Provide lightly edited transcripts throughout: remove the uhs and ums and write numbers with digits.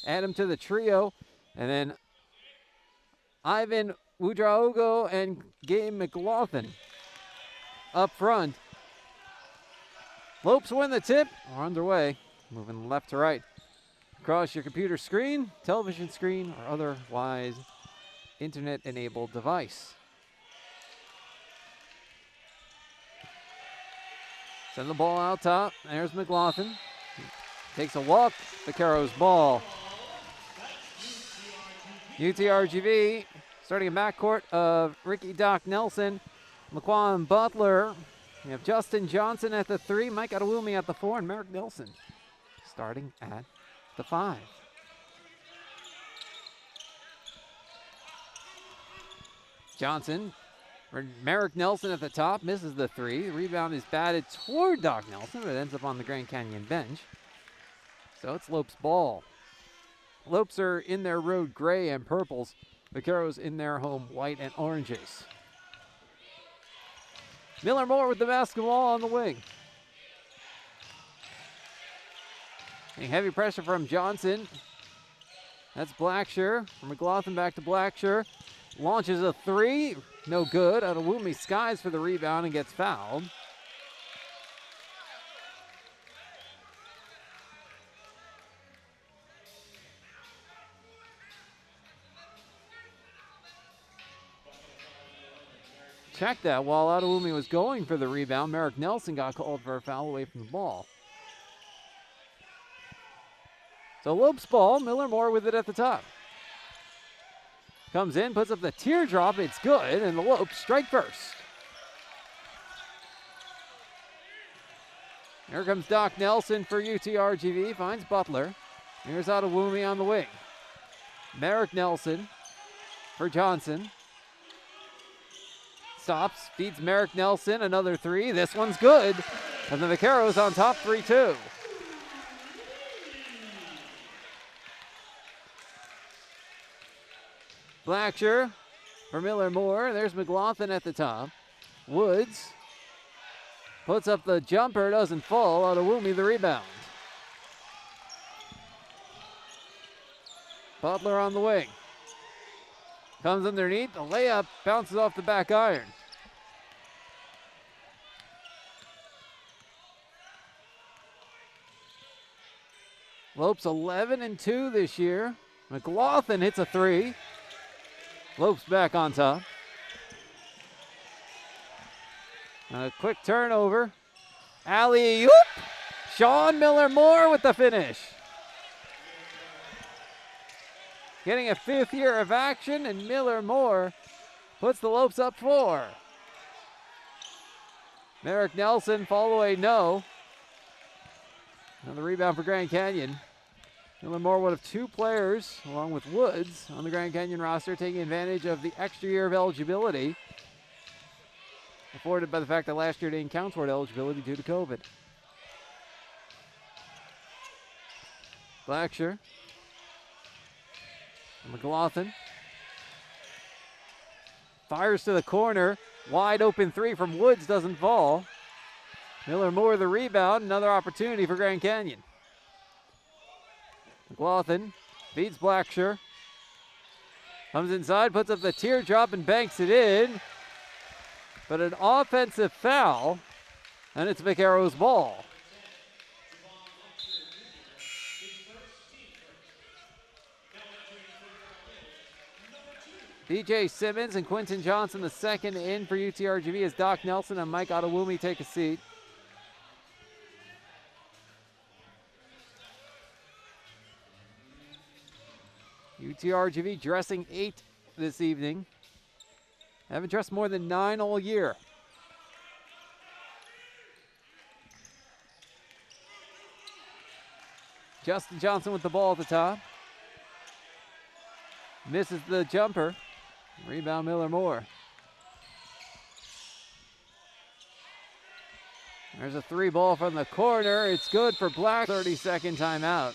add him to the trio. And then Ivan Wudraogo and Gabe McLaughlin up front. Lopes win the tip. We're underway. Moving left to right. Across your computer screen, television screen, or otherwise internet-enabled device. Send the ball out top. There's McLaughlin. Takes a walk. Vaqueros ball. UTRGV starting a backcourt of Ricky Doc Nelson, Laquan Butler. We have Justin Johnson at the 3, Mike Adewumi at the 4, and Merrick Nelson starting at the 5. Johnson, or Merrick Nelson at the top, misses the 3. The rebound is batted toward Doc Nelson, but ends up on the Grand Canyon bench. So it's Lopes' ball. Lopes are in their road gray and purples. Vaqueros in their home white and oranges. Miller Moore with the basketball on the wing. Getting heavy pressure from Johnson. That's Blackshear. From McLaughlin back to Blackshear. Launches a 3. No good. Adewumi skies for the rebound and gets fouled. Check that. While Adewumi was going for the rebound, Merrick Nelson got called for a foul away from the ball. So Lopes ball, Miller Moore with it at the top. Comes in, puts up the teardrop, it's good, and the Lopes strike first. Here comes Doc Nelson for UTRGV, finds Butler. Here's Adewumi on the wing. Merrick Nelson for Johnson. Stops, feeds Merrick Nelson, another 3. This one's good. And the Vaqueros on top 3-2. Blackshear for Miller Moore. There's McLaughlin at the top. Woods puts up the jumper, doesn't fall. Adewumi the rebound. Butler on the wing. Comes underneath, the layup bounces off the back iron. Lopes 11-2 this year. McLaughlin hits a 3. Lopes back on top. A quick turnover. Alley-oop! Sean Miller Moore with the finish. Getting a 5th year of action, and Miller Moore puts the Lopes up 4. Merrick Nelson, fall away, no. Another rebound for Grand Canyon. Miller Moore, one of 2 players, along with Woods, on the Grand Canyon roster, taking advantage of the extra year of eligibility afforded by the fact that last year didn't count toward eligibility due to COVID. Blackshear. McLaughlin. Fires to the corner. Wide open 3 from Woods, doesn't fall. Miller Moore the rebound. Another opportunity for Grand Canyon. McLaughlin feeds Blackshear. Comes inside, puts up the teardrop and banks it in. But an offensive foul, and it's Vaqueros' ball. DJ Simmons and Quentin Johnson, the second in for UTRGV, as Doc Nelson and Mike Adewumi take a seat. UTRGV dressing 8 this evening. Haven't dressed more than 9 all year. Justin Johnson with the ball at the top. Misses the jumper. Rebound Miller Moore. There's a 3 ball from the corner. It's good for Black. 30-second timeout.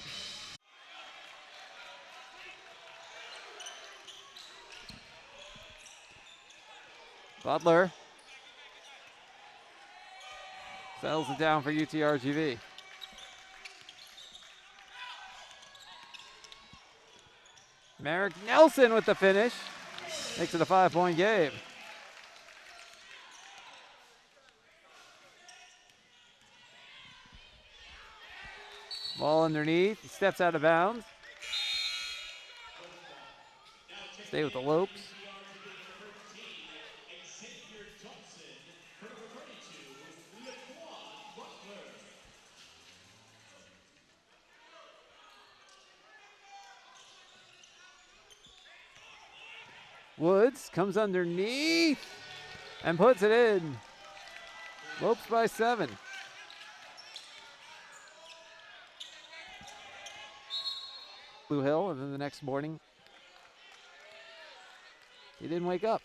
Butler settles it down for UTRGV. Merrick Nelson with the finish. Makes it a 5-point game. Ball underneath. He steps out of bounds. Stay with the Lopes. Woods comes underneath and puts it in. Lopes by 7. Blue Hill, and then the next morning, he didn't wake up.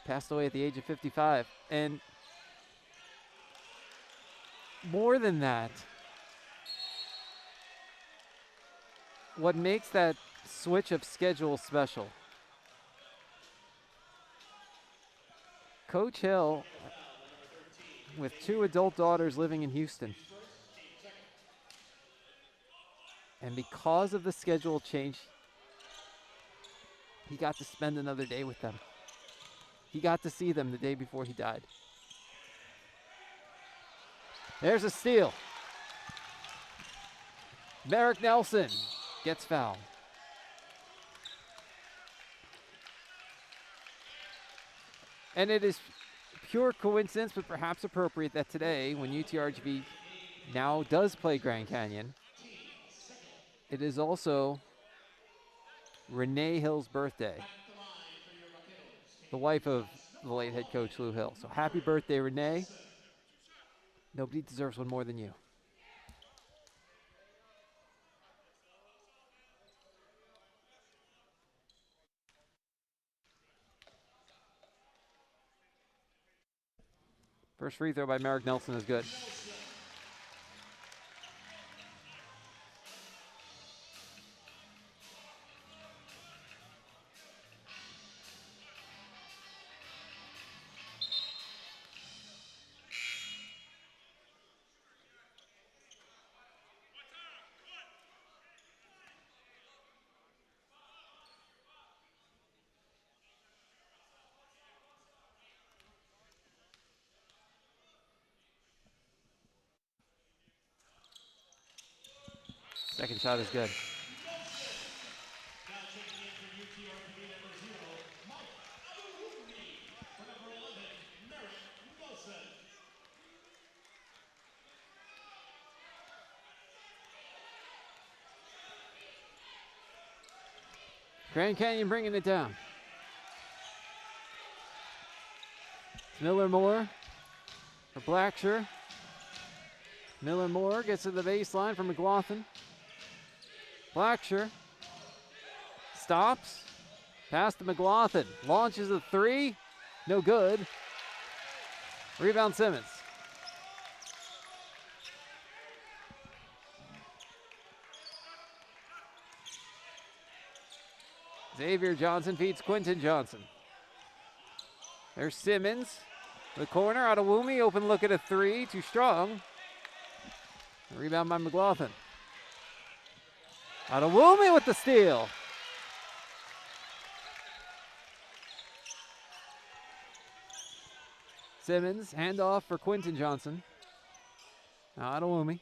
Passed away at the age of 55. And more than that, what makes that switch of schedule special, Coach Hill, with 2 adult daughters living in Houston, and because of the schedule change, he got to spend another day with them. He got to see them the day before he died. There's a steal. Merrick Nelson gets fouled. And it is pure coincidence, but perhaps appropriate, that today, when UTRGV now does play Grand Canyon, it is also Renee Hill's birthday, the wife of the late head coach Lou Hill. So happy birthday, Renee. Nobody deserves one more than you. First free throw by Merrick Nelson is good. Second shot is good. Grand Canyon bringing it down. Miller Moore for Blacksher. Miller Moore gets to the baseline for McLaughlin. Blacksher stops. Pass to McLaughlin. Launches a 3. No good. Rebound Simmons. Xavier Johnson feeds Quentin Johnson. There's Simmons. The corner, Adewumi, open look at a 3, too strong. Rebound by McLaughlin. Adewumi with the steal. Simmons, handoff for Quentin Johnson. Now Adewumi.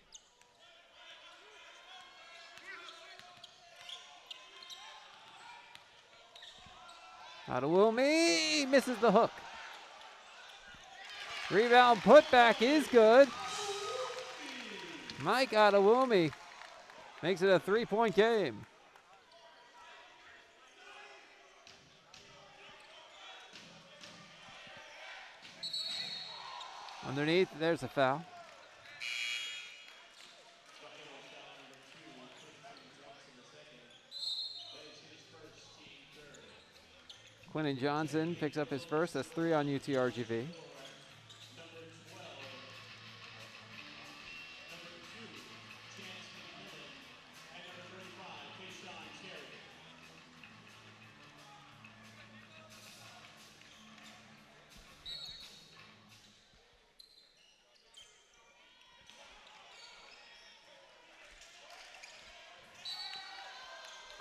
Adewumi misses the hook. Rebound putback is good. Mike Adewumi makes it a 3-point game. Underneath, there's a foul. Quentin Johnson picks up his first. That's 3 on UTRGV.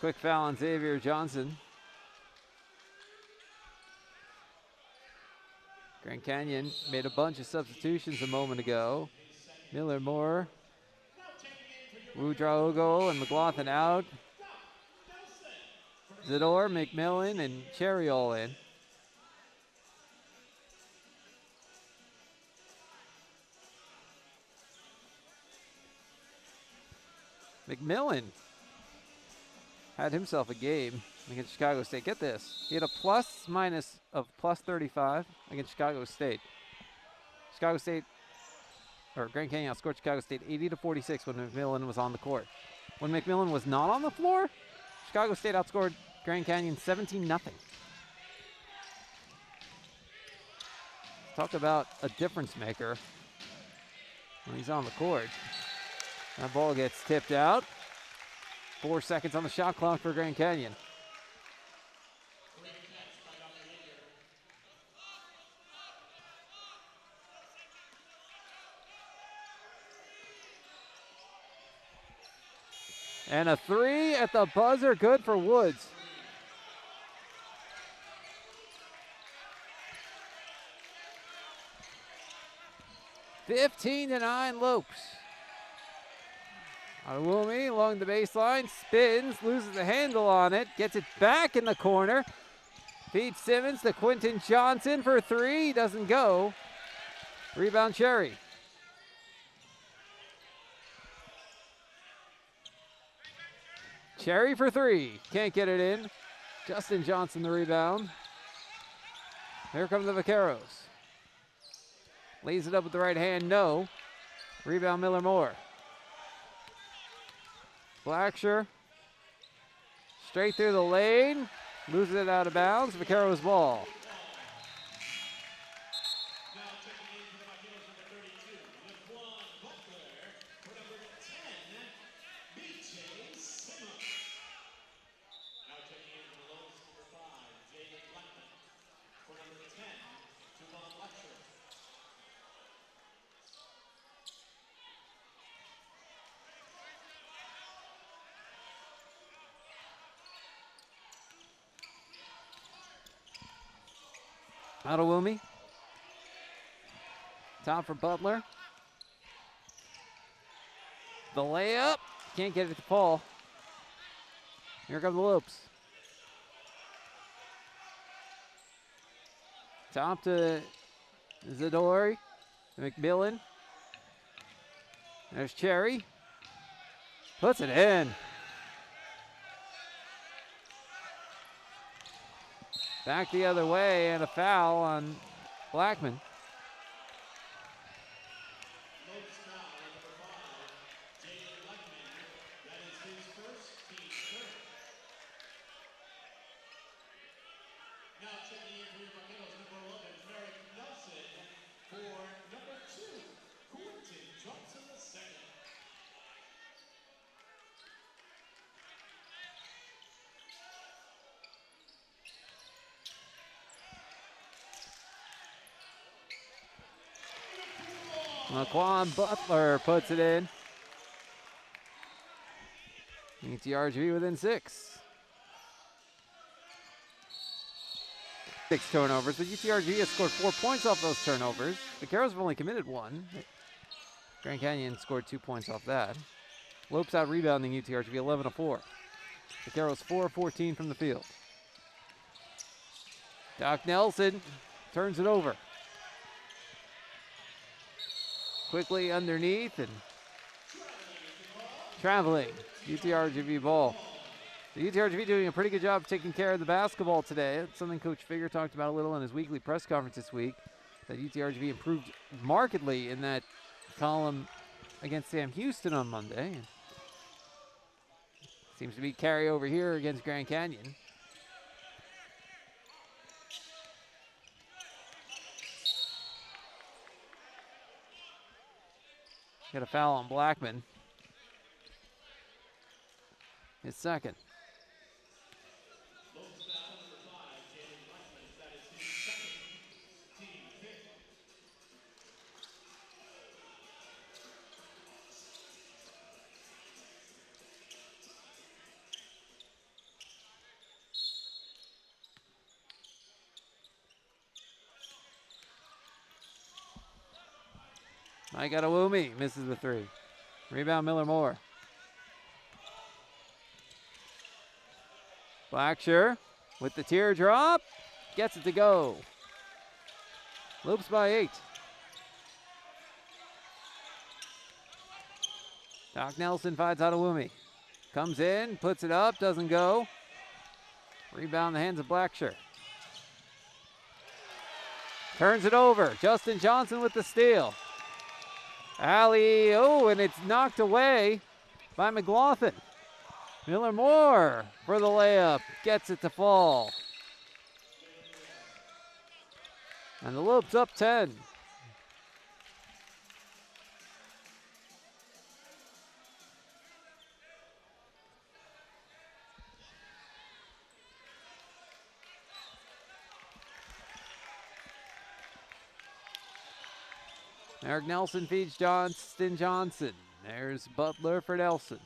quick foul on Xavier Johnson. Grand Canyon made a bunch of substitutions a moment ago. Miller Moore, Woodrow and McLaughlin out. Zador, McMillan, and Cherry all in. McMillan had himself a game against Chicago State. Get this. He had a plus-minus of plus 35 against Chicago State. Chicago State, or Grand Canyon outscored Chicago State 80-46 when McMillan was on the court. When McMillan was not on the floor, Chicago State outscored Grand Canyon 17-0. Talk about a difference maker when he's on the court. That ball gets tipped out. 4 seconds on the shot clock for Grand Canyon. And a 3 at the buzzer, good for Woods. (15-9) Lopes. Awumi along the baseline, spins, loses the handle on it, gets it back in the corner. Feeds Simmons to Quentin Johnson for 3, doesn't go. Rebound Cherry. Cherry for 3, can't get it in. Justin Johnson the rebound. Here come the Vaqueros. Lays it up with the right hand, no. Rebound Miller Moore. Blacksher. Straight through the lane. Loses it out of bounds. Vaqueros ball. Adewumi. Top for Butler. The layup. Can't get it to fall. Here come the Lopes. Top to Zadori. McMillan. There's Cherry. Puts it in. Back the other way and a foul on Blackman. Laquan Butler puts it in. UTRGV within 6. 6 turnovers, but UTRGV has scored 4 points off those turnovers. The Vaqueros have only committed 1. Grand Canyon scored 2 points off that. Lopes out rebounding UTRGV 11-4. Vaqueros 4 of 14 from the field. Doc Nelson turns it over. Quickly underneath and traveling. UTRGV ball. The UTRGV doing a pretty good job taking care of the basketball today. It's something Coach Figger talked about a little in his weekly press conference this week, that UTRGV improved markedly in that column against Sam Houston on Monday. And seems to be carry over here against Grand Canyon. Got a foul on Blackman. His second. Mike Adewumi misses the three. Rebound Miller Moore. Blackshear with the teardrop. Gets it to go. Loops by 8. Doc Nelson finds Adewumi. Comes in, puts it up, doesn't go. Rebound in the hands of Blackshear. Turns it over. Justin Johnson with the steal. Alley, and it's knocked away by McLaughlin. Miller Moore for the layup. Gets it to fall. And the Lopes up 10. Eric Nelson feeds Justin Johnson. There's Butler for Nelson.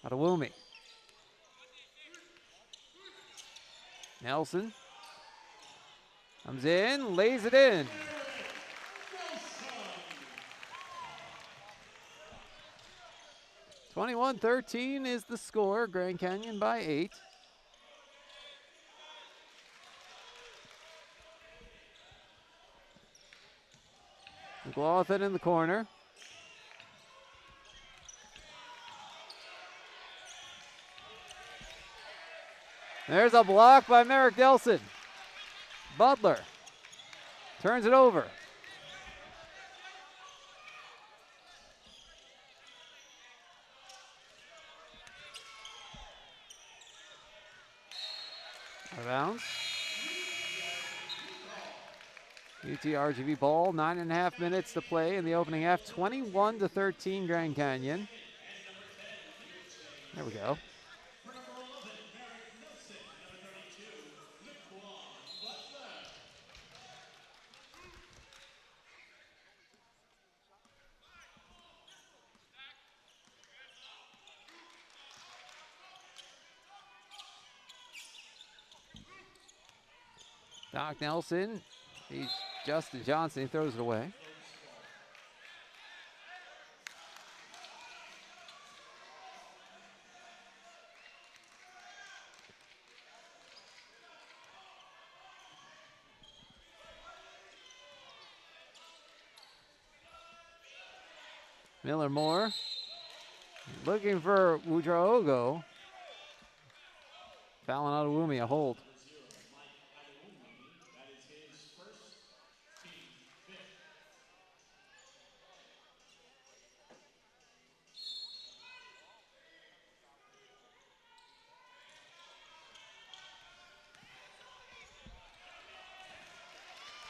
Adewumi. Nelson comes in, lays it in. (21-13) is the score. Grand Canyon by 8. McLaughlin in the corner. There's a block by Merrick Nelson. Butler turns it over. Out of bounds. UTRGV ball, 9.5 minutes to play in the opening half. 21-13 Grand Canyon. There we go. Doc Nelson, he's Justin Johnson, he throws it away. Miller Moore looking for Udraogo. Fouling Adewumi, a hold.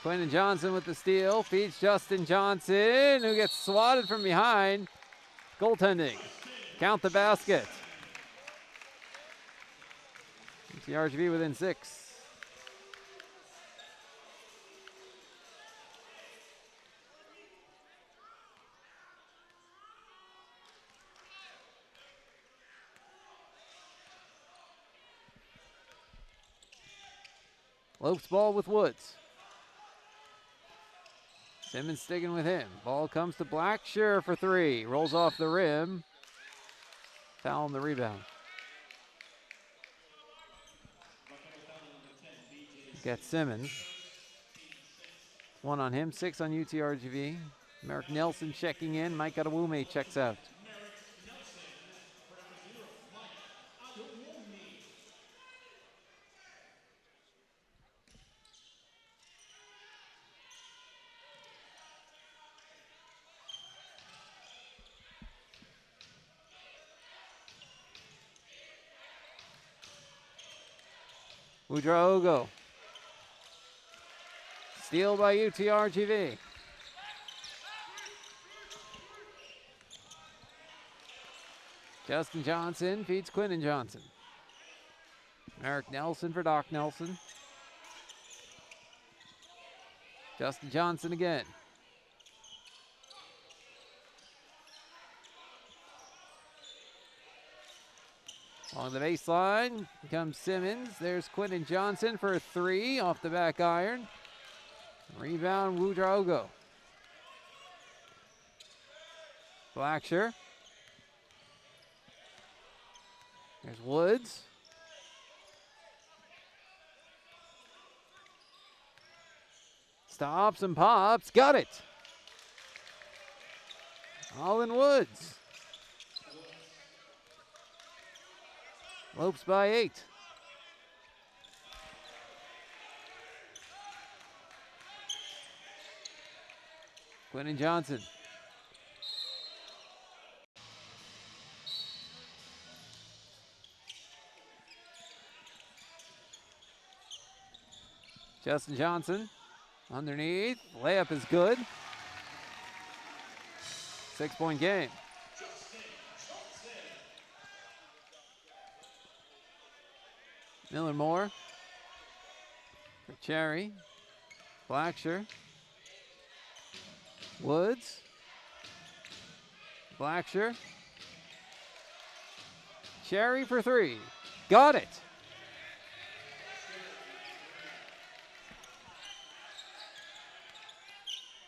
Quentin Johnson with the steal, feeds Justin Johnson, who gets swatted from behind. Goaltending. Count the basket. TRGV within 6. Lopes ball with Woods. Simmons sticking with him. Ball comes to Blackshear for 3. Rolls off the rim. Foul on the rebound. Gets Simmons. 1 on him, 6 on UTRGV. Merrick Nelson checking in. Mike Adewumi checks out. Udraogo. Steal by UTRGV. Justin Johnson feeds Quinton Johnson. Merrick Nelson for Doc Nelson. Justin Johnson again. Along the baseline comes Simmons. There's Quinton Johnson for a 3 off the back iron. Rebound, Udraogo. Blacksher. There's Woods. Stops and pops. Got it. All in Woods. Lopes by 8. Quinn and Johnson. Justin Johnson underneath. Layup is good. 6-point game. Miller Moore for Cherry. Blacksher. Woods. Blacksher. Cherry for 3. Got it.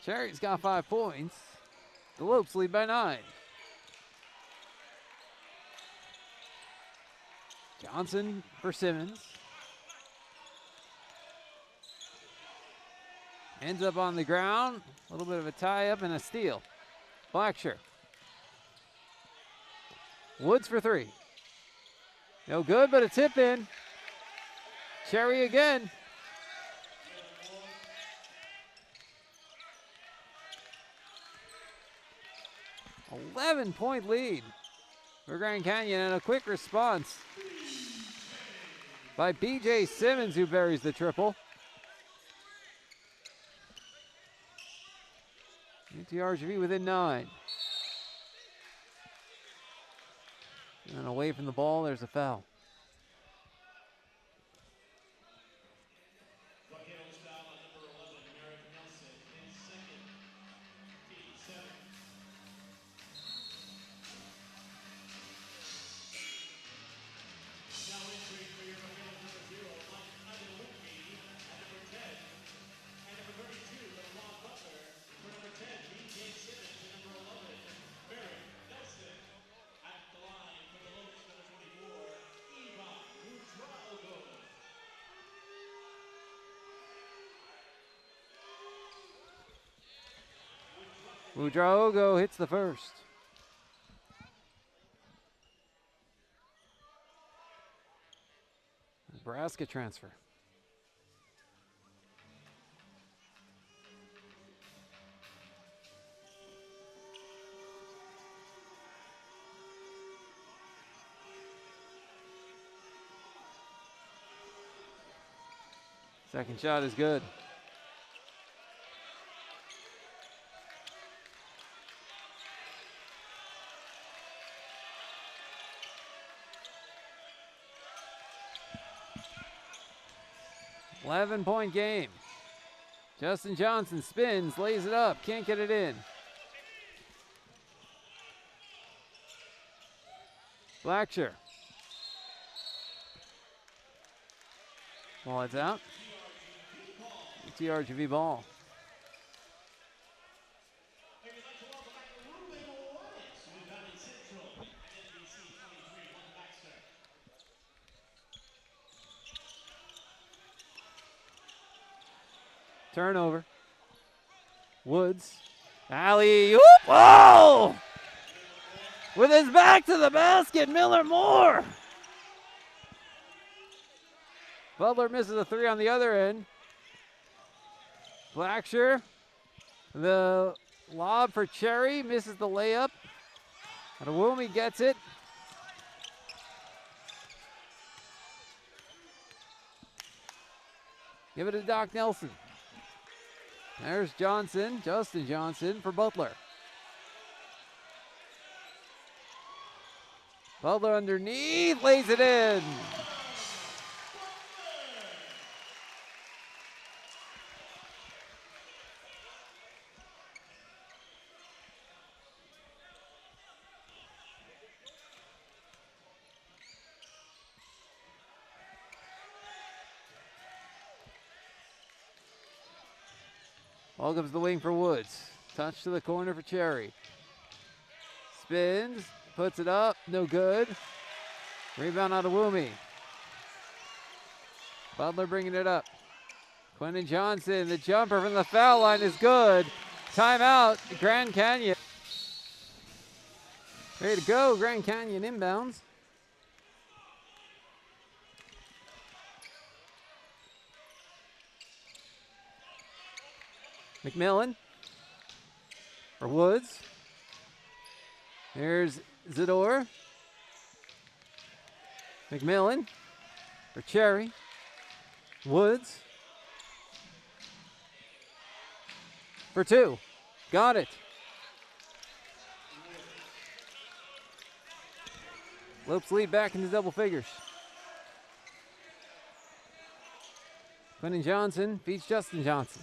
Cherry's got 5 points. The Lopes lead by 9. Johnson for Simmons. Ends up on the ground. A little bit of a tie-up and a steal. Blacksher. Woods for 3. No good, but a tip in. Cherry again. A 11-point lead for Grand Canyon, and a quick response by B.J. Simmons, who buries the triple. UTRGV within 9. And away from the ball, there's a foul. Ouedraogo hits the first. Nebraska transfer. Second shot is good. Point game. Justin Johnson spins, lays it up, can't get it in. Blacksher. Ball, it's out. TRGV ball. Turnover. Woods. Alley-oop. Oh! With his back to the basket, Miller Moore. Butler misses a 3 on the other end. Blacksher. The lob for Cherry. Misses the layup. Adewumi gets it. Give it to Doc Nelson. There's Johnson, Justin Johnson for Butler. Butler underneath, lays it in. Ball comes the wing for Woods. Touch to the corner for Cherry. spins, puts it up, no good. Rebound out of Woomy. Butler bringing it up. Quentin Johnson, the jumper from the foul line is good. Timeout, Grand Canyon. Ready to go, Grand Canyon inbounds. McMillan for Woods. Here's Zador. McMillan for Cherry. Woods for two. Got it. Lopes lead back into double figures. Quentin Johnson beats Justin Johnson.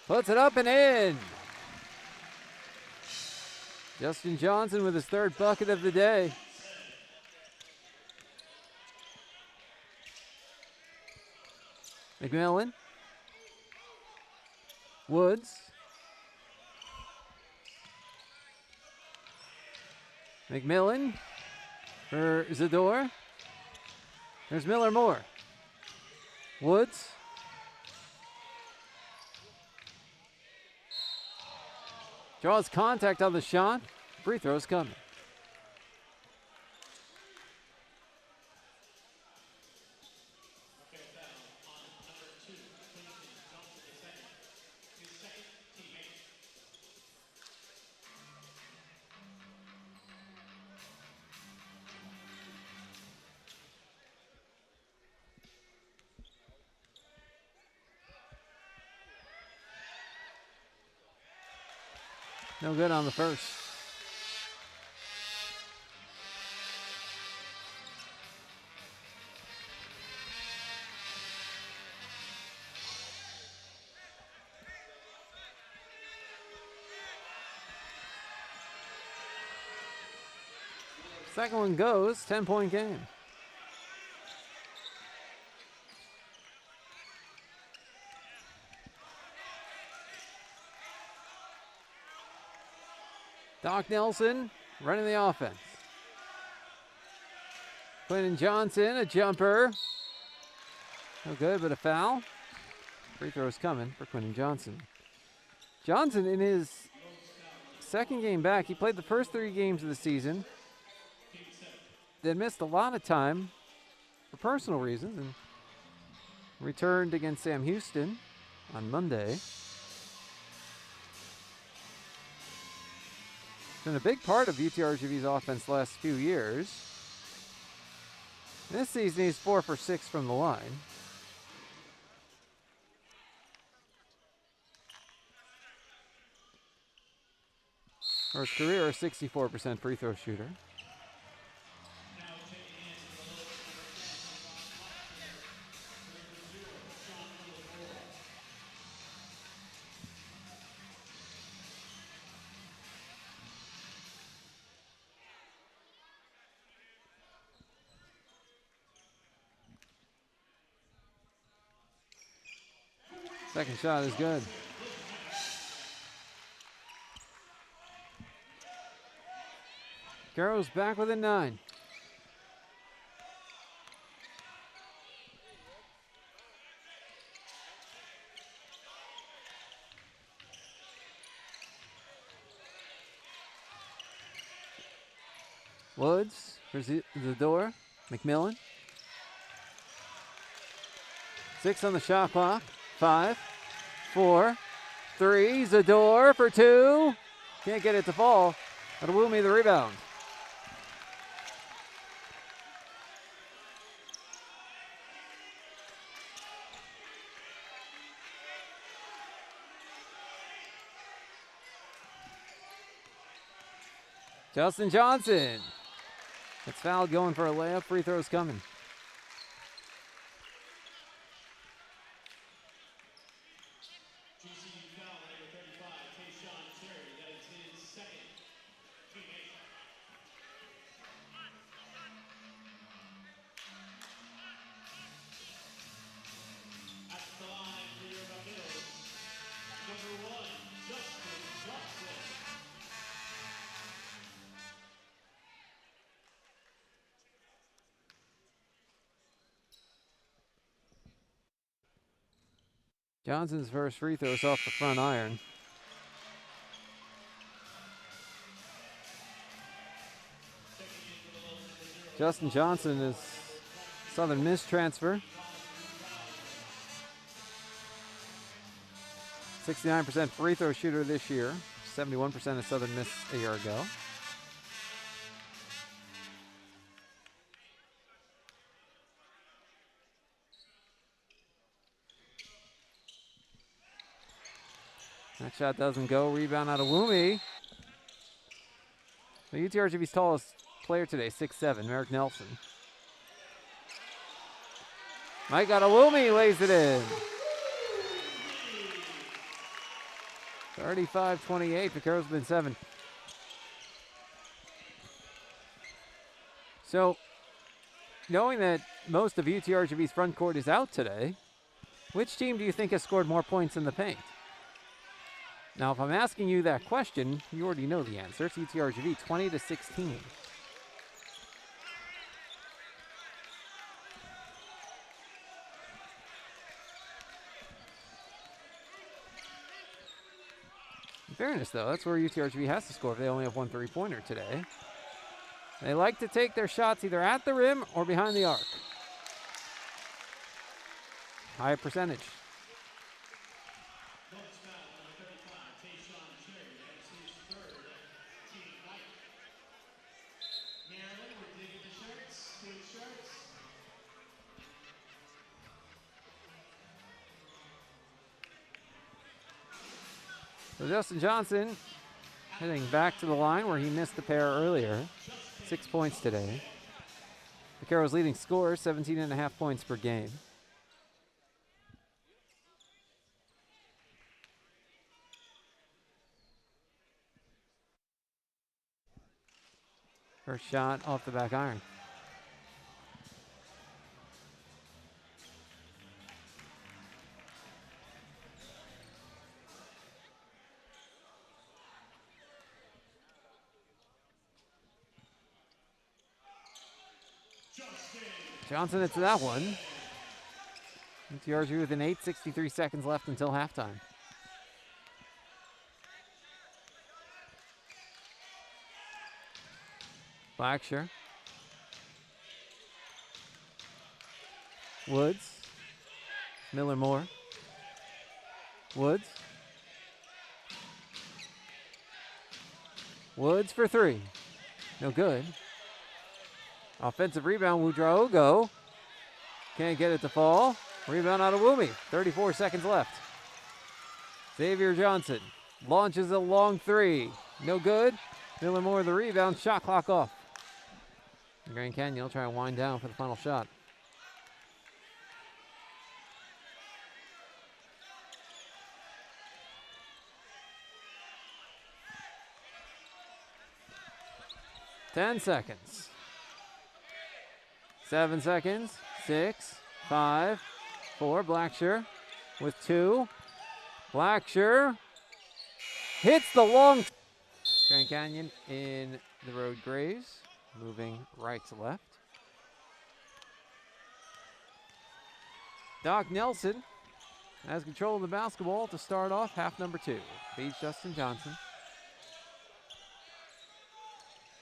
Puts it up and in. Justin Johnson with his third bucket of the day. McMillan. Woods. McMillan for Zador. There's Miller Moore. Woods. Draws contact on the shot. Free throw's coming. No good on the first. Second one goes, 10-point game. Doc Nelson running the offense. Quentin Johnson, a jumper. No good, but a foul. Free throw's coming for Quentin Johnson. Johnson, in his second game back, he played the first 3 games of the season, then missed a lot of time for personal reasons, and returned against Sam Houston on Monday. Been a big part of UTRGV's offense the last few years. This season he's 4 for 6 from the line. For his career, a 64% free throw shooter. Second shot is good. Garrow's back within 9. Woods for the door. McMillan. 6 on the shot clock. 5, 4, 3. Zador for 2. Can't get it to fall. That'll woo me the rebound. Justin Johnson. It's fouled, going for a layup. Free throw's coming. Johnson's first free throw is off the front iron. Justin Johnson is Southern Miss transfer. 69% free throw shooter this year. 71% of Southern Miss a year ago. That shot doesn't go. Rebound out of Woomy. The UTRGV's tallest player today, 6'7", Merrick Nelson. Mike Adewumi lays it in. 35-28, Vaqueros within 7. So, knowing that most of UTRGV's front court is out today, which team do you think has scored more points in the paint? Now, if I'm asking you that question, you already know the answer. It's UTRGV, 20-16. In fairness, though, that's where UTRGV has to score if they only have one three-pointer today. They like to take their shots either at the rim or behind the arc. High percentage. So Justin Johnson heading back to the line where he missed the pair earlier. 6 points today. Vaqueros leading scorer, 17.5 points per game. First shot off the back iron. Johnson hits that one. UTRGV with an 8:63 seconds left until halftime. Blackshear. Woods. Miller Moore. Woods. Woods for three. No good. Offensive rebound, Wudraogo. Can't get it to fall. Rebound out of Woomy. 34 seconds left. Xavier Johnson launches a long three. No good. Miller Moore the rebound. Shot clock off. Grand Canyon will try and wind down for the final shot. Ten seconds. 7 seconds. 6, 5, 4. Blackshear with 2. Blackshear hits the long. Grand Canyon in the road grays, moving right to left. Doc Nelson has control of the basketball to start off half number 2. Beats Justin Johnson.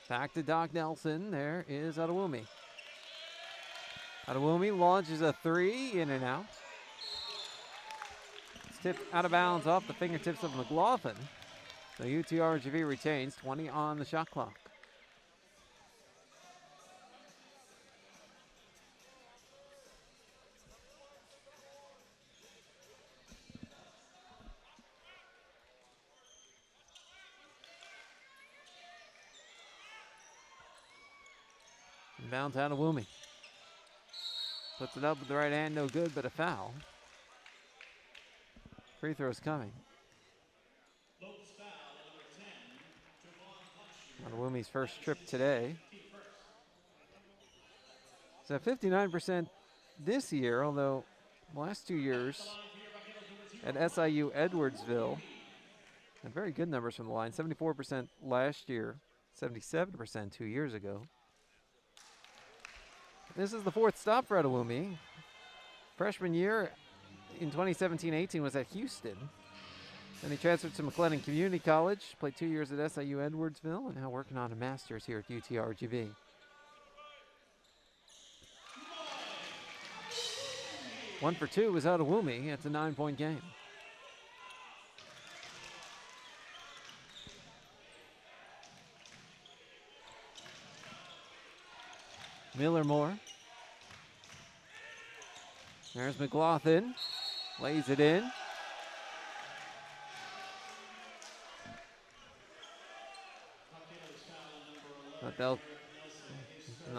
Back to Doc Nelson. There is Adewumi. Adewumi launches a three, in and out. It's tipped out of bounds off the fingertips of McLaughlin. So UTRGV retains 20 on the shot clock. Inbound to Adewumi. Puts it up with the right hand, no good, but a foul. Free throw's coming. Adewumi's first trip today. It's at 59% this year, although the last 2 years at SIU Edwardsville had very good numbers from the line. 74% last year, 77% 2 years ago. This is the 4th stop for Adewumi. Freshman year in 2017-18 was at Houston. Then he transferred to McLennan Community College, played 2 years at SIU Edwardsville, and now working on a master's here at UTRGV. One for two was out of Woomy. It's a 9-point game. Miller Moore. There's McLaughlin. Lays it in. But they'll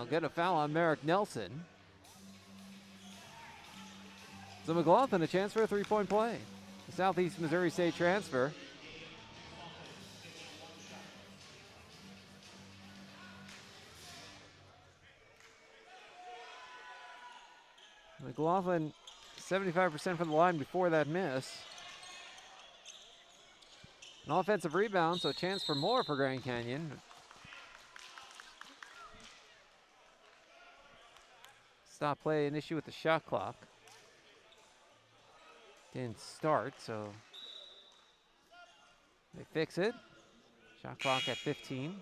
get a foul on Merrick Nelson. So McLaughlin a chance for a three-point play. The Southeast Missouri State transfer. McLaughlin 75% from the line before that miss. An offensive rebound, so a chance for more for Grand Canyon. Stop play, an issue with the shot clock. Didn't start, so they fix it. Shot clock at 15.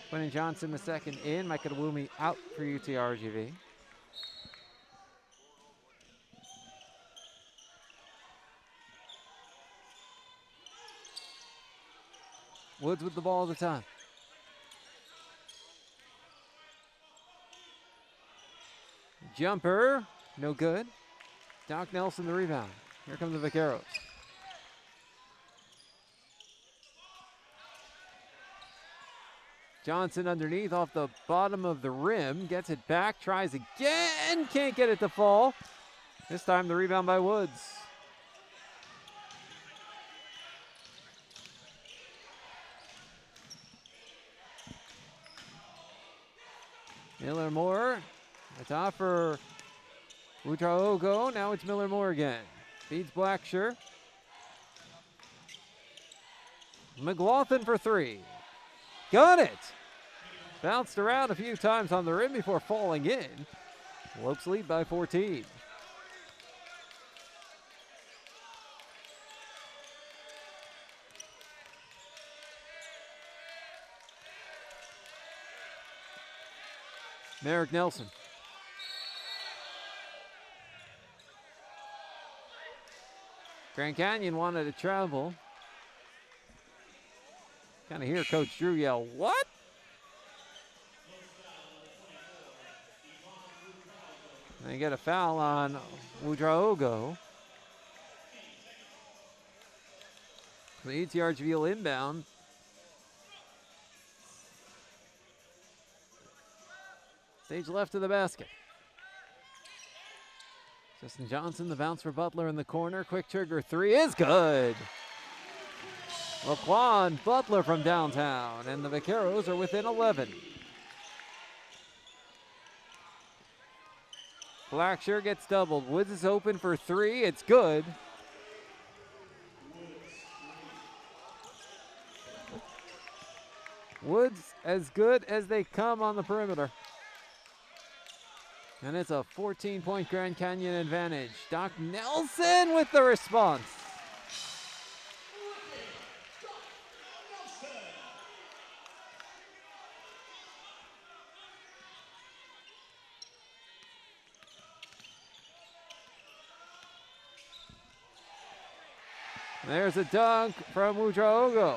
Quentin Johnson the second in. Micah Woomy out for UTRGV. Woods with the ball at the time. Jumper, no good. Doc Nelson the rebound. Here come the Vaqueros. Johnson underneath off the bottom of the rim. Gets it back, tries again. Can't get it to fall. This time the rebound by Woods. Miller Moore. The top for Utraogo. Now it's Miller Moore again. Feeds Blacksher. McLaughlin for three. Got it. Bounced around a few times on the rim before falling in. Lopes lead by 14. Merrick Nelson. Grand Canyon wanted to travel. Kind of hear Coach Drew yell, "What?" They get a foul on Udraogo. The UTRGV will inbound. Stage left of the basket. Justin Johnson, the bounce for Butler in the corner. Quick trigger three is good. Laquan Butler from downtown, and the Vaqueros are within 11. Blacksher gets doubled. Woods is open for three. It's good. Woods as good as they come on the perimeter. And it's a 14-point Grand Canyon advantage. Doc Nelson with the response. There's a dunk from Udraogo.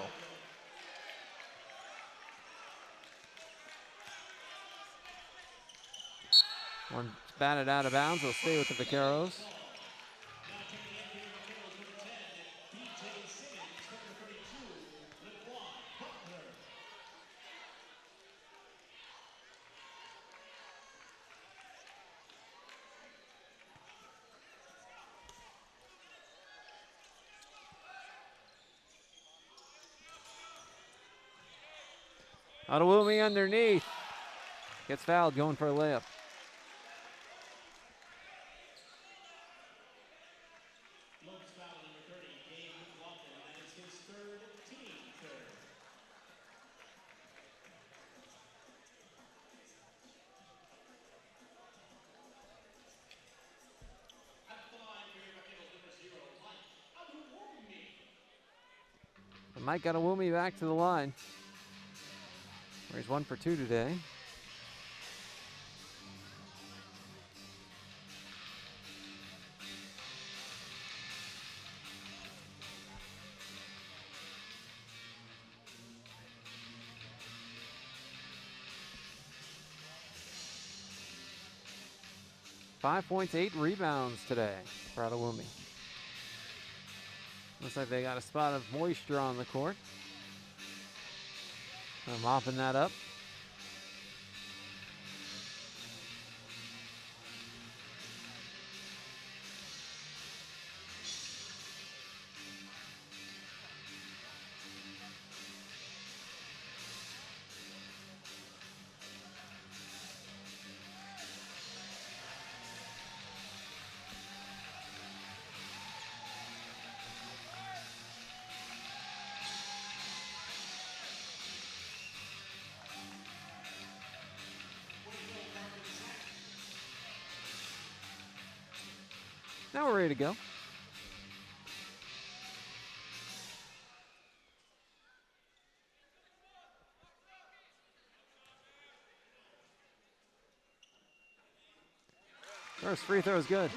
One batted out of bounds. Will stay with the Vaqueros. Adewumi underneath. Gets fouled, going for a layup. Mike Adewumi back to the line, where he's 1 for 2 today. Five points, 8 rebounds today for Adewumi. Looks like they got a spot of moisture on the court. I'm mopping that up. Now we're ready to go. First free throw is good.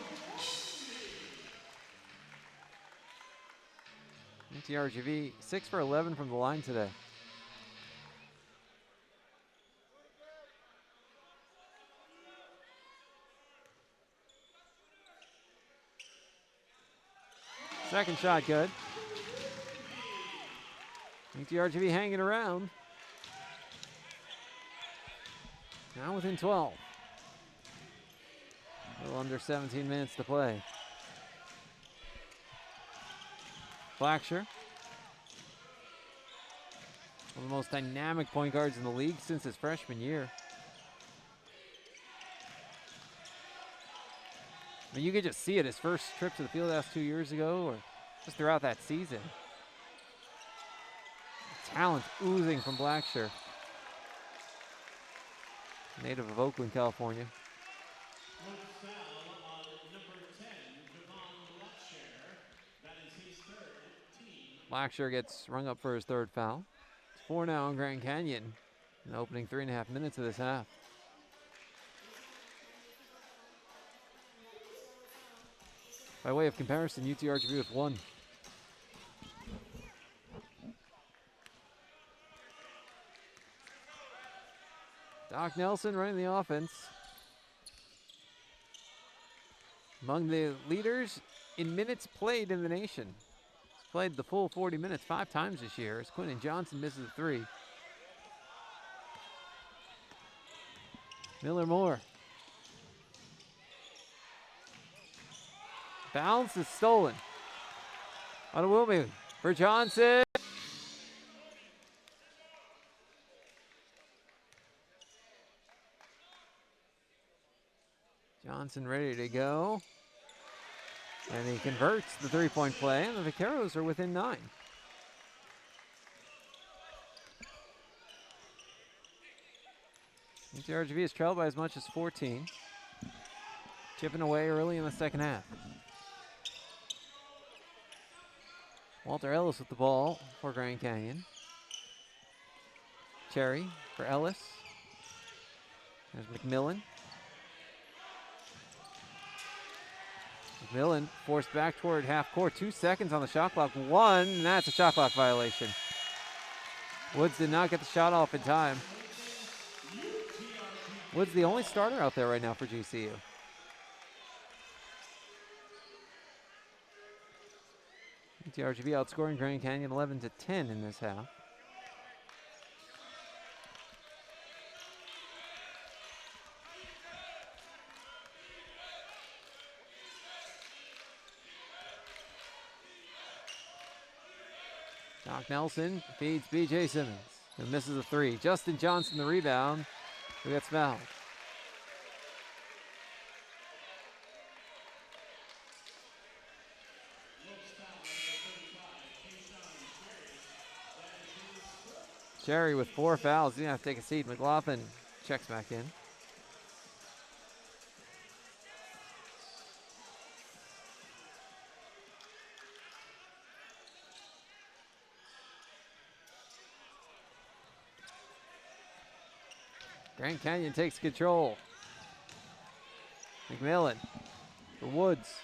NTRGV 6 for 11 from the line today. Second shot good. NTRGV hanging around. Now within 12. A little under 17 minutes to play. Blacksher, one of the most dynamic point guards in the league since his freshman year. I mean, you could just see it his first trip to the field house 2 years ago, or just throughout that season. Talent oozing from Blacksher, native of Oakland, California. Blacksher gets rung up for his third foul. It's 4 now in Grand Canyon in the opening 3.5 minutes of this half. By way of comparison, UTRGV with 1. Doc Nelson running the offense. Among the leaders in minutes played in the nation. He's played the full 40 minutes 5 times this year as Quinton Johnson misses a 3. Miller Moore. Bounce is stolen. Adewumi for Johnson. Johnson ready to go. And he converts the 3-point play, and the Vaqueros are within 9. NTRGV is trailed by as much as 14. Chipping away early in the second half. Walter Ellis with the ball for Grand Canyon. Cherry for Ellis. There's McMillan. McMillan forced back toward half court. 2 seconds on the shot clock. 1, and that's a shot clock violation. Woods did not get the shot off in time. Woods the only starter out there right now for GCU. NTRGV outscoring Grand Canyon 11-10 in this half. Doc Nelson feeds B.J. Simmons, who misses a 3. Justin Johnson the rebound, who gets fouled. Cherry with 4 fouls. He's going to have to take a seat. McLaughlin checks back in. Grand Canyon takes control. McMillan for Woods.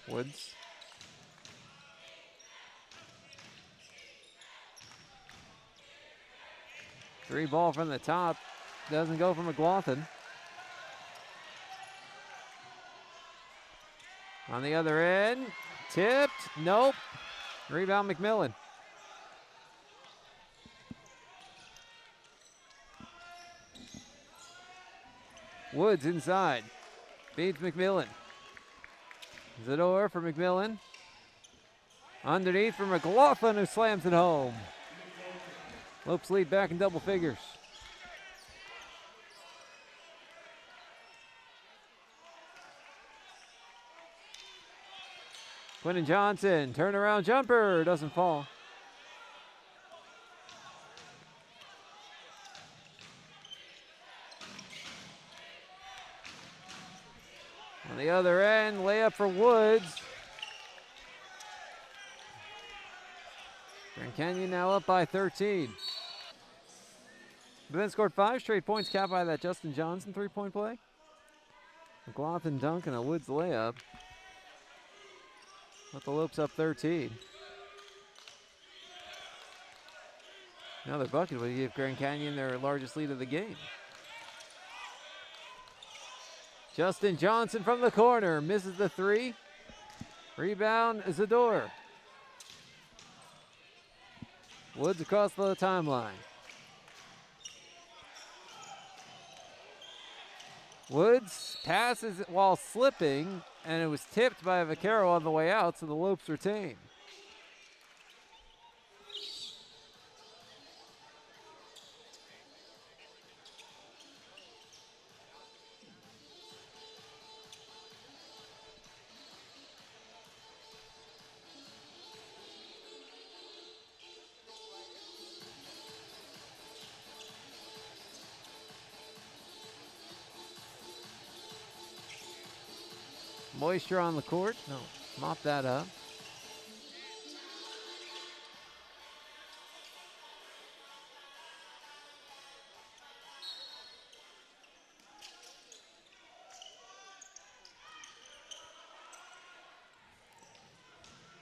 Woods. Three ball from the top. Doesn't go for McLaughlin. On the other end. Tipped. Nope. Rebound McMillan. Woods inside. Feeds McMillan. Zador for McMillan. Underneath for McLaughlin, who slams it home. Lopes lead back in double figures. Quinton Johnson, turnaround jumper, doesn't fall. On the other end, layup for Woods. Grand Canyon now up by 13. But then scored 5 straight points, capped by that Justin Johnson three-point play. McLaughlin dunk and a Woods layup. Let the Lopes up 13. Another bucket would give Grand Canyon their largest lead of the game. Justin Johnson from the corner, misses the three. Rebound, Zador. Woods across the timeline. Woods passes it while slipping, and it was tipped by Vaquero on the way out, so the Lopes retain. Moisture on the court. No, mop that up.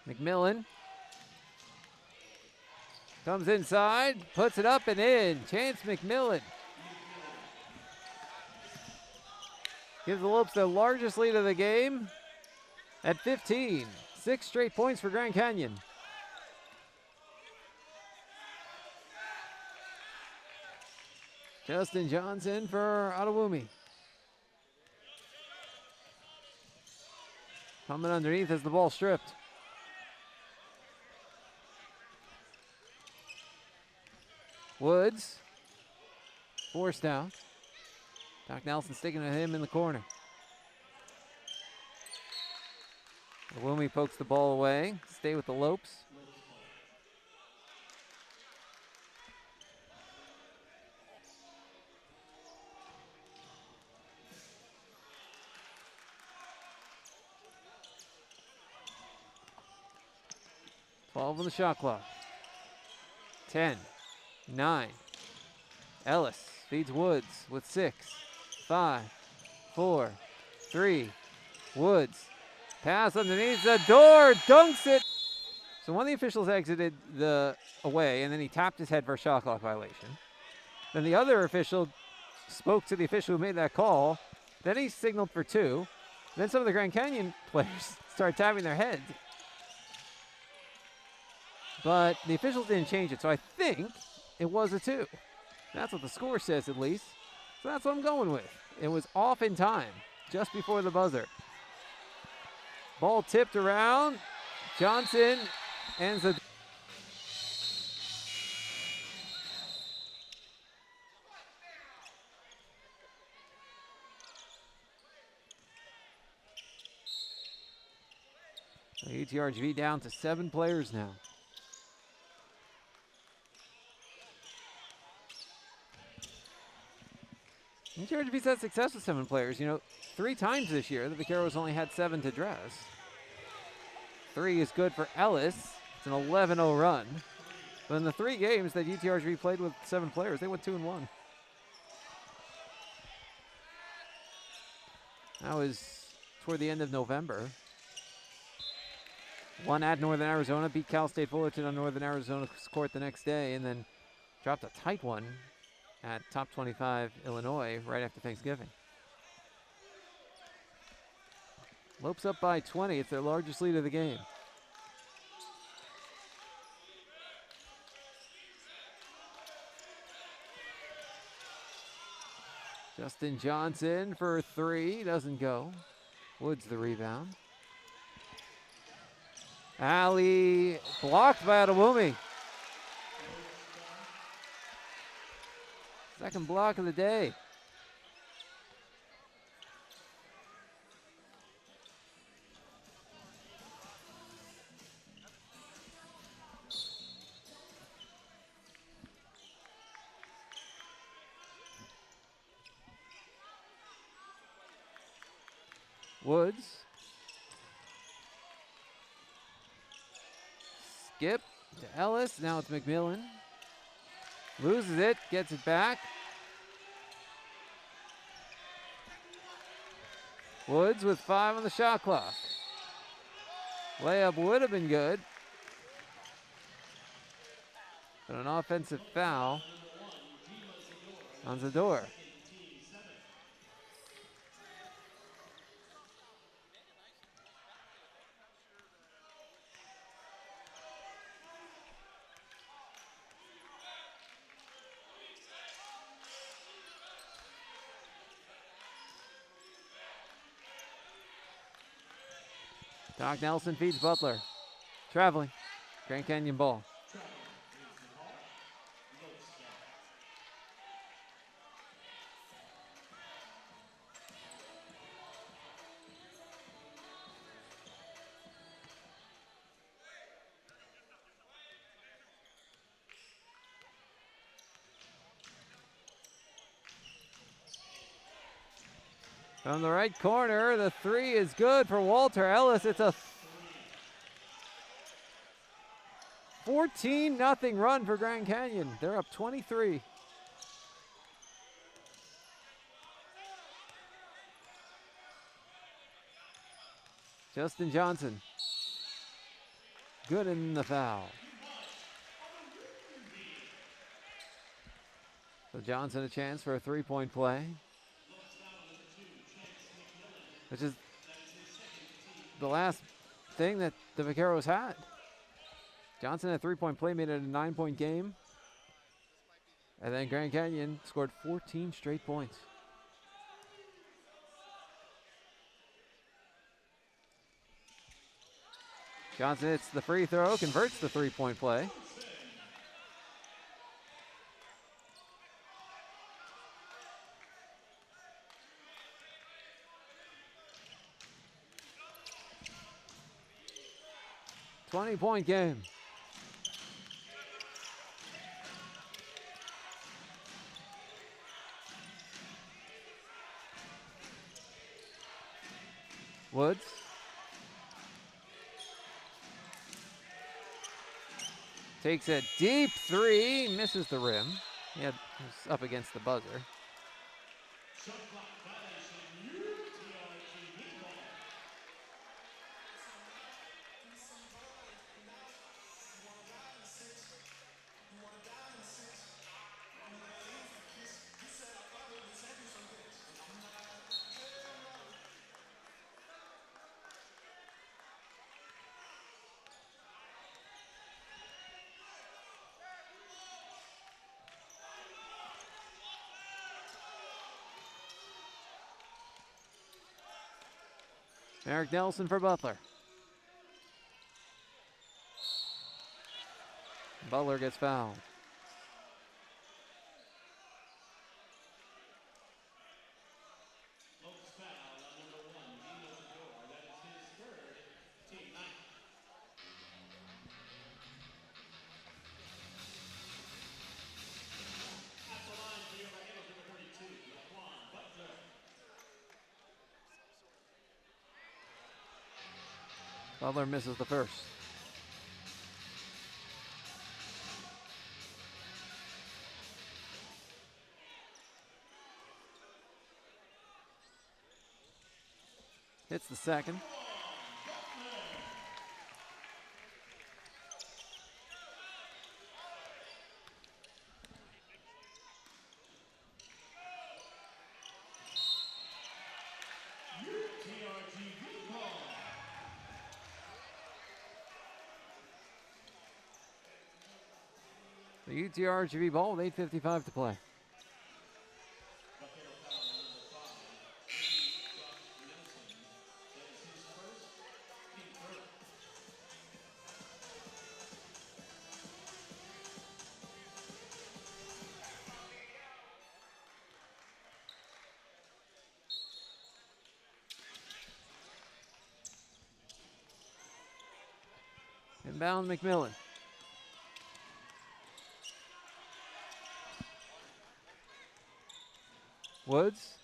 McMillan comes inside, puts it up and in. Chance McMillan gives the Lopes their largest lead of the game at 15. 6 straight points for Grand Canyon. Justin Johnson for Adewumi. Coming underneath as the ball stripped. Woods forced out. Doc Nelson sticking to him in the corner. Adewumi pokes the ball away. Stay with the Lopes. On the shot clock. 10, 9. Ellis feeds Woods with 6, 5, 4, 3. Woods. Pass underneath the door. Dunks it. So one of the officials exited the away, and then he tapped his head for a shot clock violation. Then the other official spoke to the official who made that call. Then he signaled for 2. Then some of the Grand Canyon players started tapping their heads. But the officials didn't change it, so I think it was a 2. That's what the score says, at least. So that's what I'm going with. It was off in time, just before the buzzer. Ball tipped around. Johnson ends the... UTRGV down to 7 players now. UTRGV's had success with 7 players. You know, 3 times this year, the Vaqueros only had 7 to dress. 3 is good for Ellis. It's an 11-0 run. But in the 3 games that UTRGV played with 7 players, they went 2-1. That was toward the end of November. Won at Northern Arizona, beat Cal State Fullerton on Northern Arizona's court the next day, and then dropped a tight one at top 25 Illinois right after Thanksgiving. Lopes up by 20. It's their largest lead of the game. Justin Johnson for 3. Doesn't go. Woods the rebound. Alley blocked by Adewumi. Second block of the day. Woods. Skip to Ellis. Now it's McMillan. Loses it. Gets it back. Woods with 5 on the shot clock. Layup would have been good. But an offensive foul on Zador. Doc Nelson feeds Butler. Traveling. Grand Canyon ball. From the right corner, the 3 is good for Walter Ellis. It's a 14-0 run for Grand Canyon. They're up 23. Justin Johnson. Good in the foul. So Johnson a chance for a 3-point play, which is the last thing that the Vaqueros had. Johnson had a 3-point play, made it a 9-point game. And then Grand Canyon scored 14 straight points. Johnson hits the free throw, converts the 3-point play. Point game. Woods. Takes a deep 3, misses the rim. He was up against the buzzer. Eric Nelson for Butler. Butler gets fouled. Butler misses the first. gets the second. The UTRGV ball with 8:55 to play. Inbound McMillan. Woods.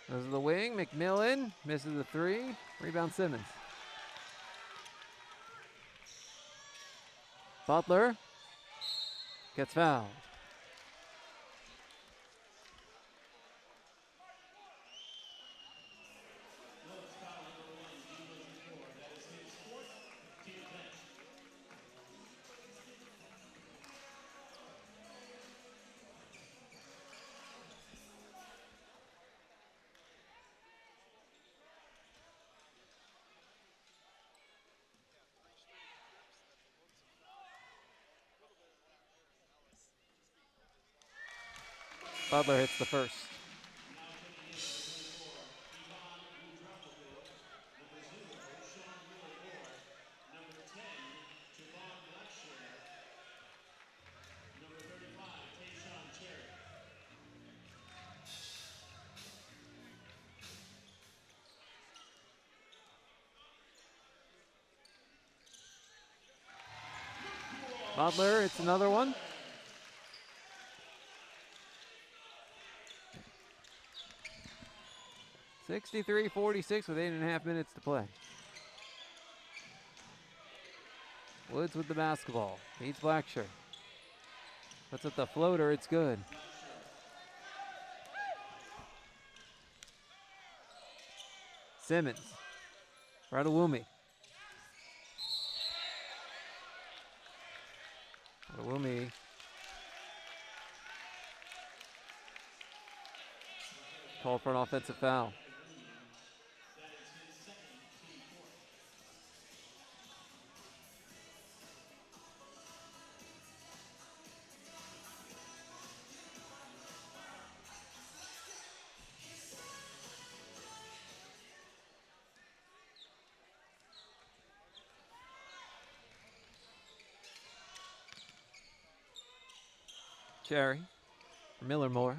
Goes to the wing. McMillan misses the three. Rebound Simmons. Butler gets fouled. Butler hits the first. Butler, it's another one. (63-46) with 8.5 minutes to play. Woods with the basketball. Beats Blackshirt. Puts up the floater, it's good. Simmons. Radawumi. Radawumi. Called for an offensive foul. Cherry. Miller Moore.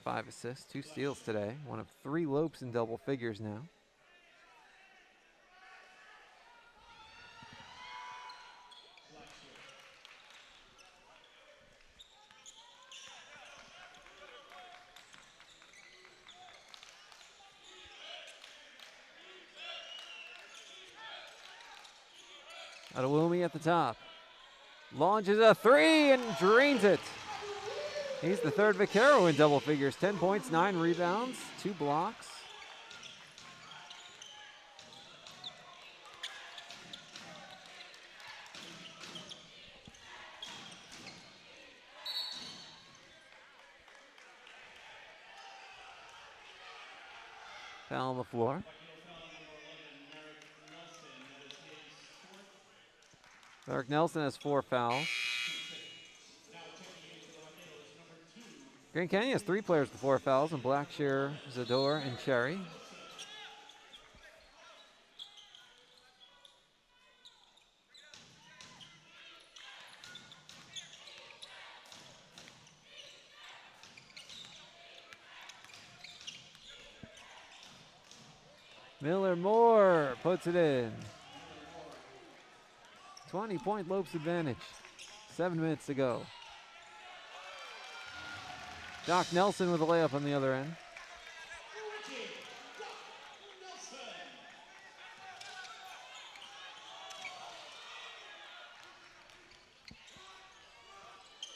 Five assists, 2 steals today. One of 3 Lopes in double figures now. Adewumi at the top. Launches a 3 and drains it. He's the third Vaquero in double figures. 10 points, 9 rebounds, 2 blocks. Foul on the floor. Eric Nelson has 4 fouls. Grand Canyon has 3 players with 4 fouls, and Blackshear, Zador, and Cherry. Miller Moore puts it in. 20-point Lopes advantage. 7 minutes to go. Doc Nelson with a layup on the other end.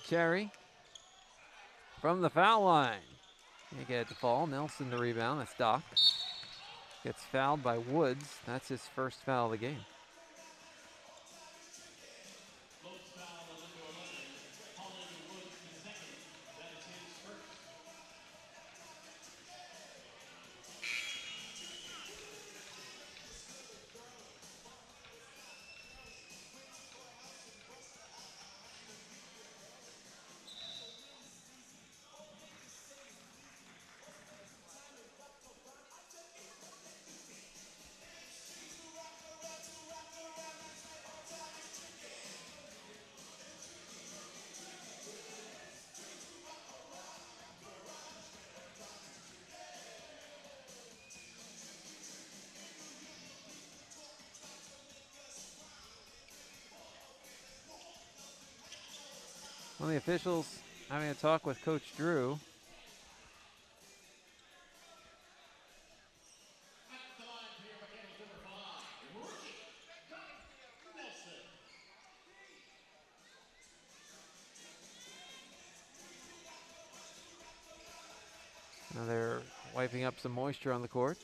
Cherry from the foul line. Can't get it to fall. Nelson the rebound. That's Doc. Gets fouled by Woods. That's his first foul of the game. One of the officials having a talk with Coach Drew. Now they're wiping up some moisture on the court.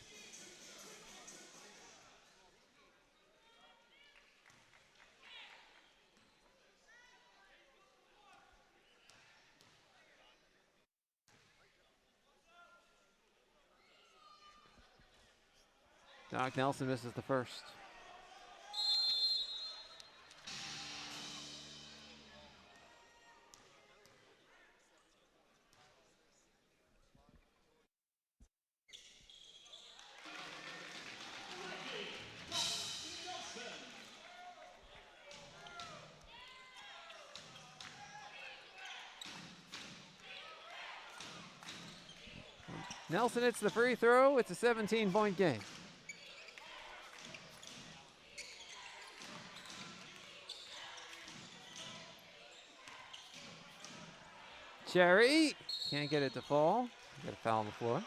Doc Nelson misses the first. Nelson hits the free throw. It's a 17-point game. Cherry can't get it to fall. Get a foul on the floor.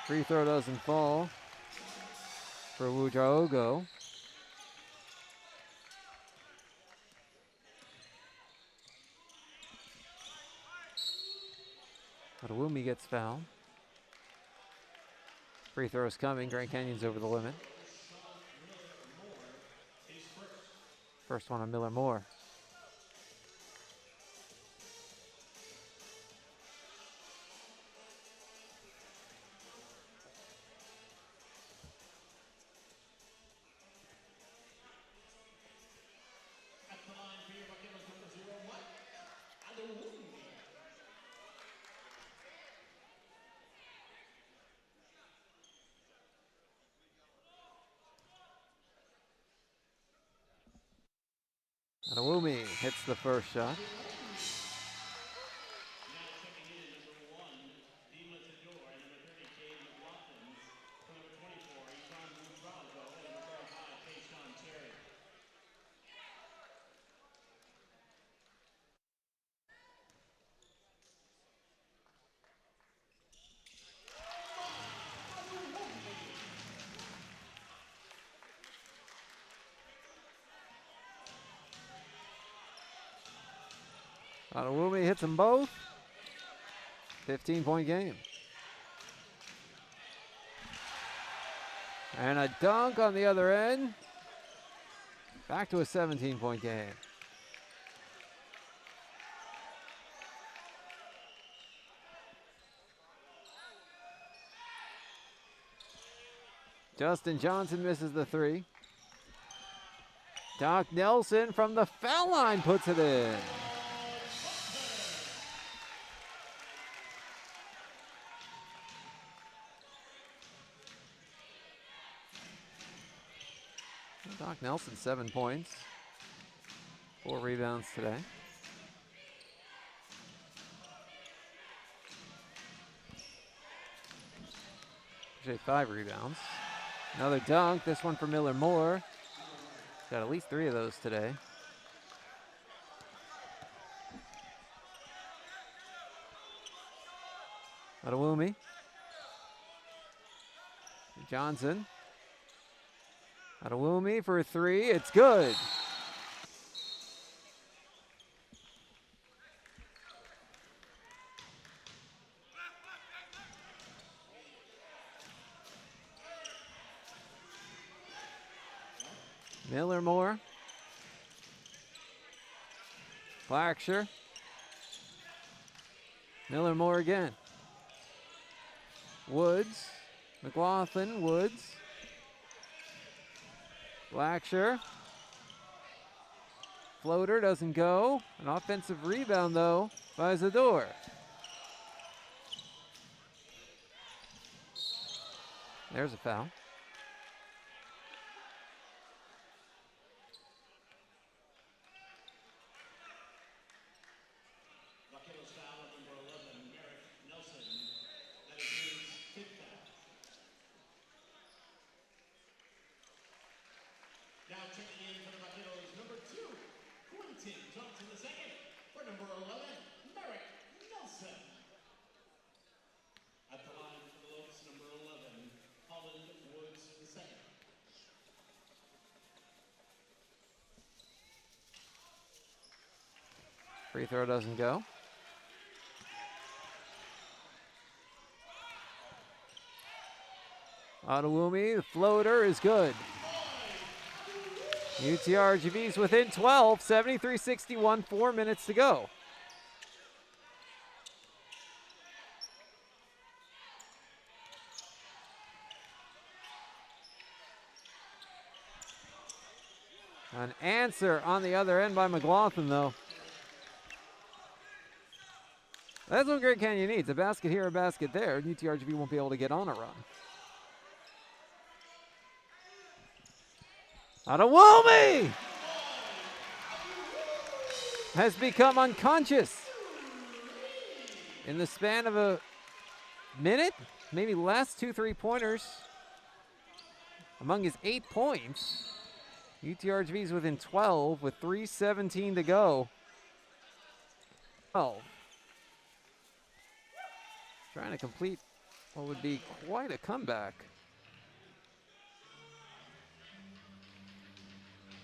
Free throw doesn't fall for Wujaogo. Adewumi gets fouled. Free throw is coming. Grand Canyon's over the limit. First one on Miller Moore. Adewumi hits the first shot. Adewumi hits them both. 15-point game. And a dunk on the other end. Back to a 17-point game. Justin Johnson misses the three. Doc Nelson from the foul line puts it in. Doc Nelson, 7 points. 4 rebounds today. Actually, 5 rebounds. Another dunk, this one for Miller Moore. Got at least 3 of those today. Adewumi. Johnson. Adewumi for a 3. It's good. Miller Moore. Blacksher. Miller Moore again. Woods. McLaughlin. Woods. Blacksher. Floater doesn't go. An offensive rebound, though, by Zador. There's a foul. Free throw doesn't go. Adewumi, the floater is good. UTRGV's within 12, 73-61, 4 minutes to go. An answer on the other end by McLaughlin, though. That's what Grand Canyon needs. A basket here, a basket there. UTRGV won't be able to get on a run. Adewumi has become unconscious in the span of a minute, maybe less. 2 3-pointers among his 8 points. UTRGV's within 12 with 3:17 to go. 12. Trying to complete what would be quite a comeback.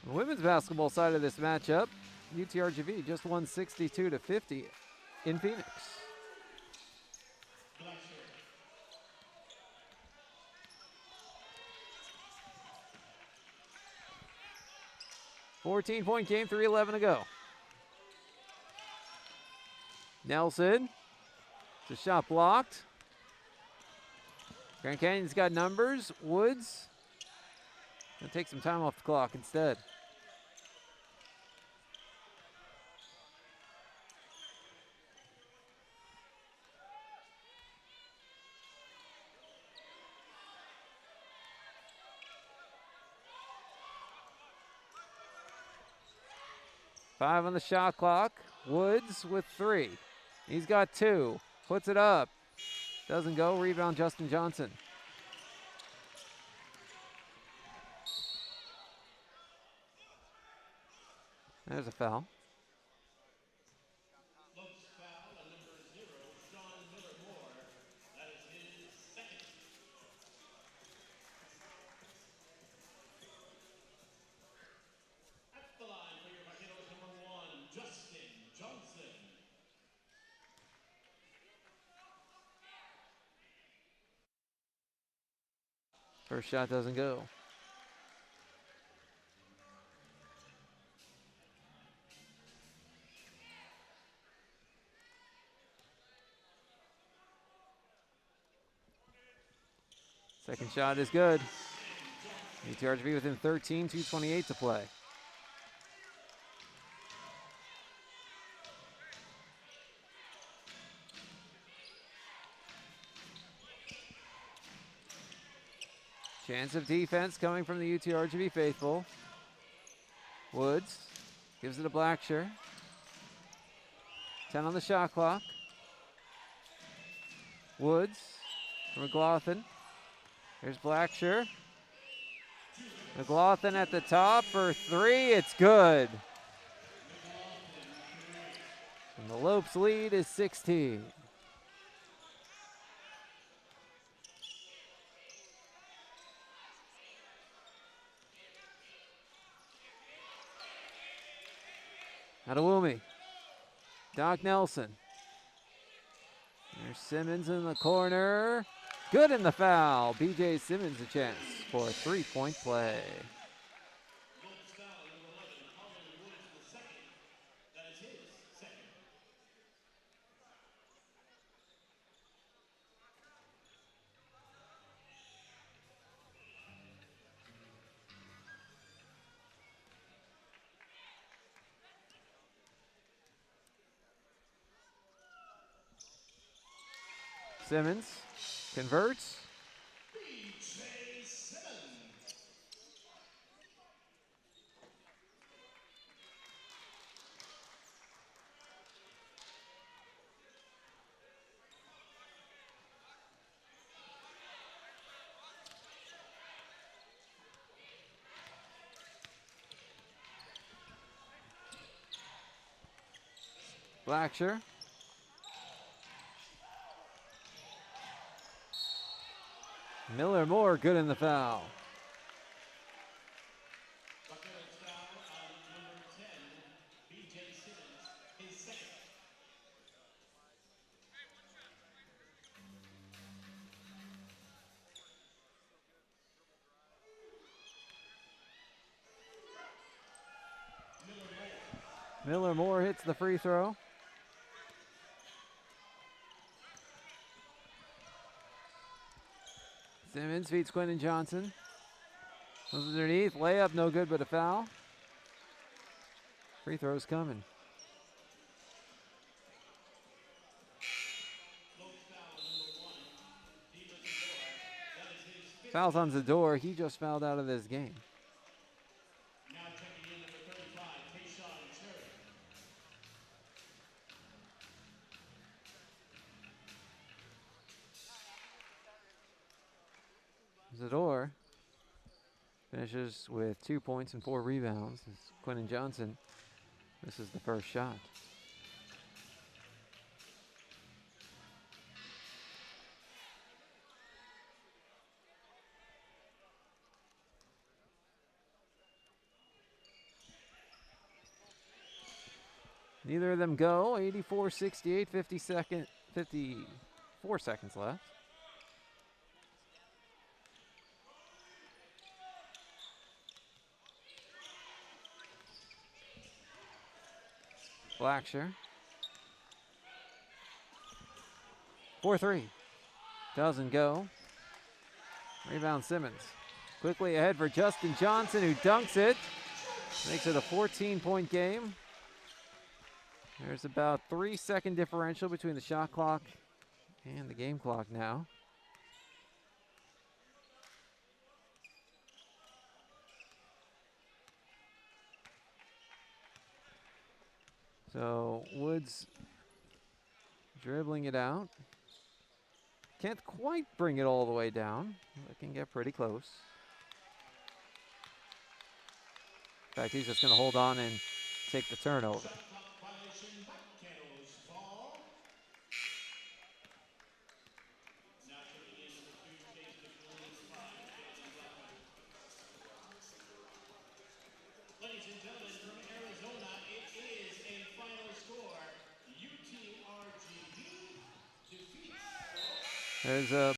The women's basketball side of this matchup, UTRGV just won 62-50 in Phoenix. $14-point game, 3:11 to go. Nelson. The shot blocked. Grand Canyon's got numbers. Woods. Gonna take some time off the clock instead. Five on the shot clock. Woods with 3. He's got 2. Puts it up. Doesn't go. Rebound, Justin Johnson. There's a foul. First shot doesn't go. Second shot is good. UTRGV within 13, 2:28 to play. Chance of defense coming from the UTRGV faithful. Woods Gives it to Blacksher. 10 on the shot clock. Woods for McLaughlin. Here's Blacksher. McLaughlin at the top for 3. It's good. And the Lopes lead is 16. Adewumi. Doc Nelson. There's Simmons in the corner. Good in the foul. B.J. Simmons a chance for a 3-point play. Simmons converts. Blacksher. Miller Moore good in the foul. Miller Moore hits the free throw. Simmons feeds Quentin Johnson. Goes underneath, layup, no good, but a foul. Free throw's coming. Foul's on Zador. He just fouled out of this game. Zador finishes with 2 points and 4 rebounds. As Quentin Johnson, this is the first shot. Neither of them go. 84-68, 54 seconds left. Blacksher. 4-3. Doesn't go. Rebound Simmons. Quickly ahead for Justin Johnson, who dunks it. Makes it a 14-point game. There's about 3-second differential between the shot clock and the game clock now. So Woods dribbling it out. Can't quite bring it all the way down, but can get pretty close. In fact, he's just going to hold on and take the turnover. Ladies and gentlemen, from Arizona, it is a final score. UTRGV defeats. There's a